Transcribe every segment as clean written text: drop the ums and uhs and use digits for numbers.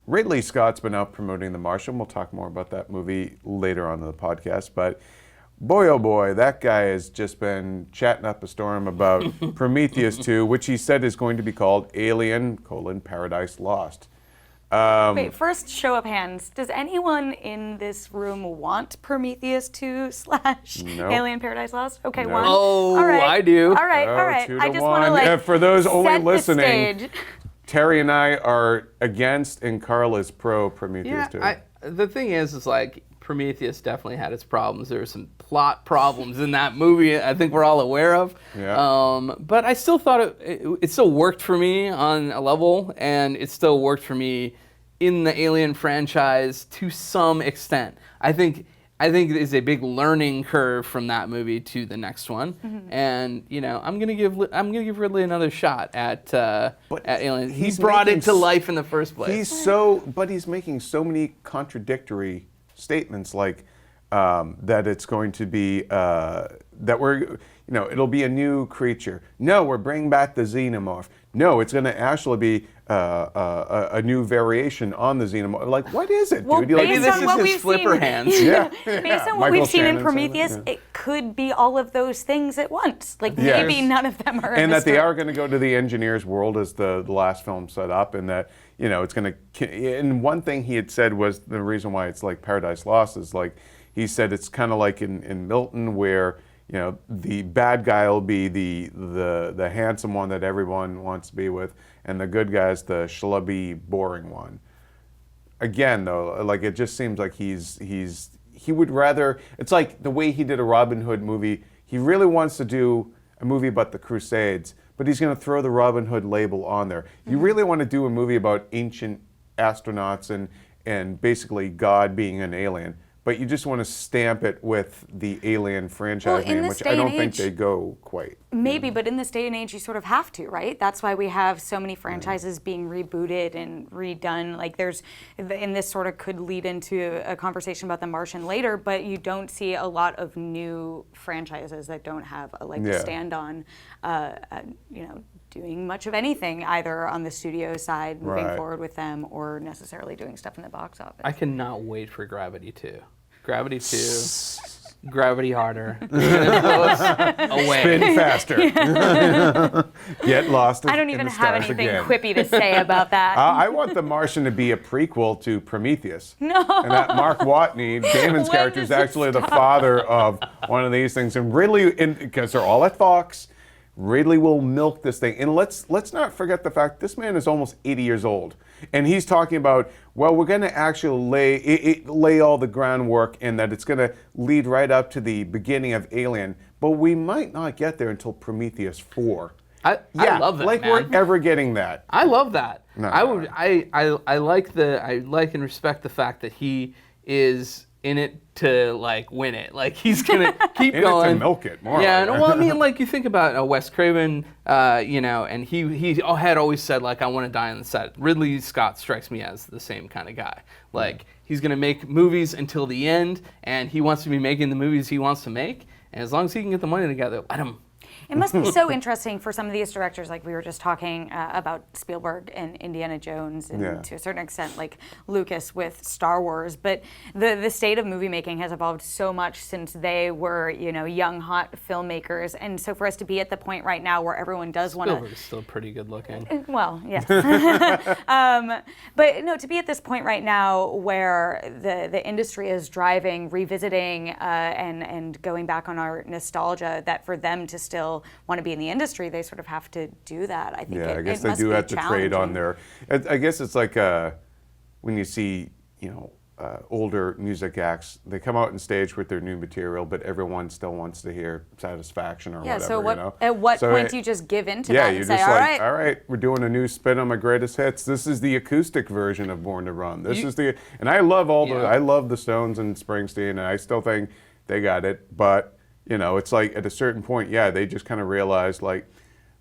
Ridley Scott's been out promoting The Martian. We'll talk more about that movie later on in the podcast. But boy, oh boy, that guy has just been chatting up a storm about Prometheus 2, which he said is going to be called Alien: Paradise Lost. Wait, first show of hands. Does anyone in this room want Prometheus 2 / Nope. Alien Paradise Lost? Okay, No. one. Oh, all right. I do. All right, all Oh, right. 2 I to just want to 1. For those only set the listening, stage. Terry and I are against, and Carl is pro Prometheus 2. The thing is like Prometheus definitely had its problems. There were some plot problems in that movie I think we're all aware of. Yeah. But I still thought it still worked for me on a level, and it still worked for me in the Alien franchise to some extent. I think there's a big learning curve from that movie to the next one, and I'm gonna give Ridley another shot at Alien. He brought it to life in the first place. But he's making so many contradictory statements, like that it's going to be that it'll be a new creature. No, we're bringing back the xenomorph. No, it's going to actually be a new variation on the xenomorph. Like, what is it, Well, dude? Maybe based this on is what his we've flipper seen, hands. Yeah. Based on what Michael we've seen in Shannon said Prometheus, that, yeah. it could be all of those things at once. Like Yes. maybe none of them are. in And the that they story. are going to go to the engineer's world as the last film set up, and that it's going to. And one thing he had said was the reason why it's like Paradise Lost is like he said it's kind of like in Milton where the bad guy will be the handsome one that everyone wants to be with, and the good guy's the schlubby, boring one. Again, though, like it just seems like he would rather. It's like the way he did a Robin Hood movie. He really wants to do a movie about the Crusades, but he's going to throw the Robin Hood label on there. You really want to do a movie about ancient astronauts and basically God being an alien, but you just want to stamp it with the Alien franchise in name, this which day I don't and think age- they go quite. Maybe, but in this day and age, you sort of have to, right? That's why we have so many franchises being rebooted and redone. Like and this sort of could lead into a conversation about The Martian later, but you don't see a lot of new franchises that don't have a leg to stand on, doing much of anything, either on the studio side, moving Right. forward with them, or necessarily doing stuff in the box office. I cannot wait for Gravity 2. Gravity 2, Gravity harder, away. Spin faster. Get lost. I don't in even the have stars anything again. quippy to say about that. I want The Martian to be a prequel to Prometheus. No. And that Mark Watney, Damon's When character, is does it actually the father of one of these things. And Ridley, because they're all at Fox, Ridley will milk this thing. And let's not forget the fact this man is almost 80 years old. And he's talking about, well, we're going to actually lay all the groundwork and that it's going to lead right up to the beginning of Alien. But we might not get there until Prometheus 4. I love that, like man. we're ever getting that. I love that. No. I like and respect the fact that he is in it to like win it. Like he's gonna keep In going. it to milk it more. Yeah, like. and well, I mean, like you think about Wes Craven, and he had always said like I want to die on the set. Ridley Scott strikes me as the same kind of guy. Like he's gonna make movies until the end, and he wants to be making the movies he wants to make. And as long as he can get the money together, let him. It must be so interesting for some of these directors, like we were just talking about Spielberg and Indiana Jones, and to a certain extent, like Lucas with Star Wars. But the state of movie making has evolved so much since they were, young, hot filmmakers. And so for us to be at the point right now where everyone does want to... Spielberg's still pretty good looking. Well, yes. But no, to be at this point right now where the industry is driving, revisiting, and going back on our nostalgia, that for them to still want to be in the industry, they sort of have to do that. I think I guess it they must do be have to trade on challenging. their. I guess it's like when you see, older music acts, they come out on stage with their new material, but everyone still wants to hear Satisfaction or whatever. So at what point do you just give in to Yeah, that you're and say, just all like, right. all right, we're doing a new spin on my greatest hits. This is the acoustic version of Born to Run. And I love I love the Stones and Springsteen, and I still think they got it, but it's like at a certain point, they just kind of realized like,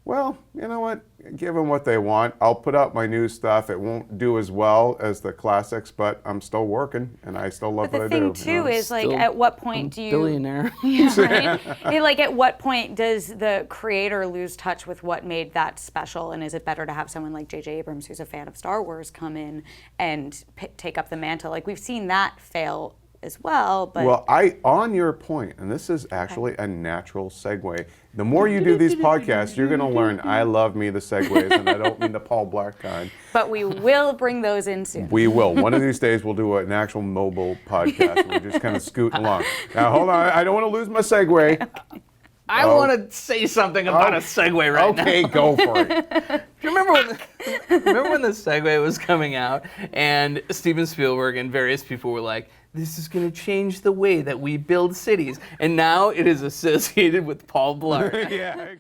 Well, you know what? Give them what they want. I'll put out my new stuff. It won't do as well as the classics, but I'm still working, and I still love But what the I do. thing too is like, Still at what point do you? Billionaire. Yeah, right? Like, at what point does the creator lose touch with what made that special? And is it better to have someone like J.J. Abrams, who's a fan of Star Wars, come in and take up the mantle? Like, we've seen that fail as well. But Well, on your point, and this is actually a natural segue. The more you do these podcasts, you're going to learn I love me the segues, and I don't mean the Paul Blart kind. But we will bring those in soon. We will. One of these days, we'll do an actual mobile podcast. We're just kind of scooting along. Now, hold on. I don't want to lose my segue. I want to say something about a segue right now. Okay, go for it. Do you remember when the Segway was coming out and Steven Spielberg and various people were like, this is going to change the way that we build cities. And now it is associated with Paul Blart. Yeah.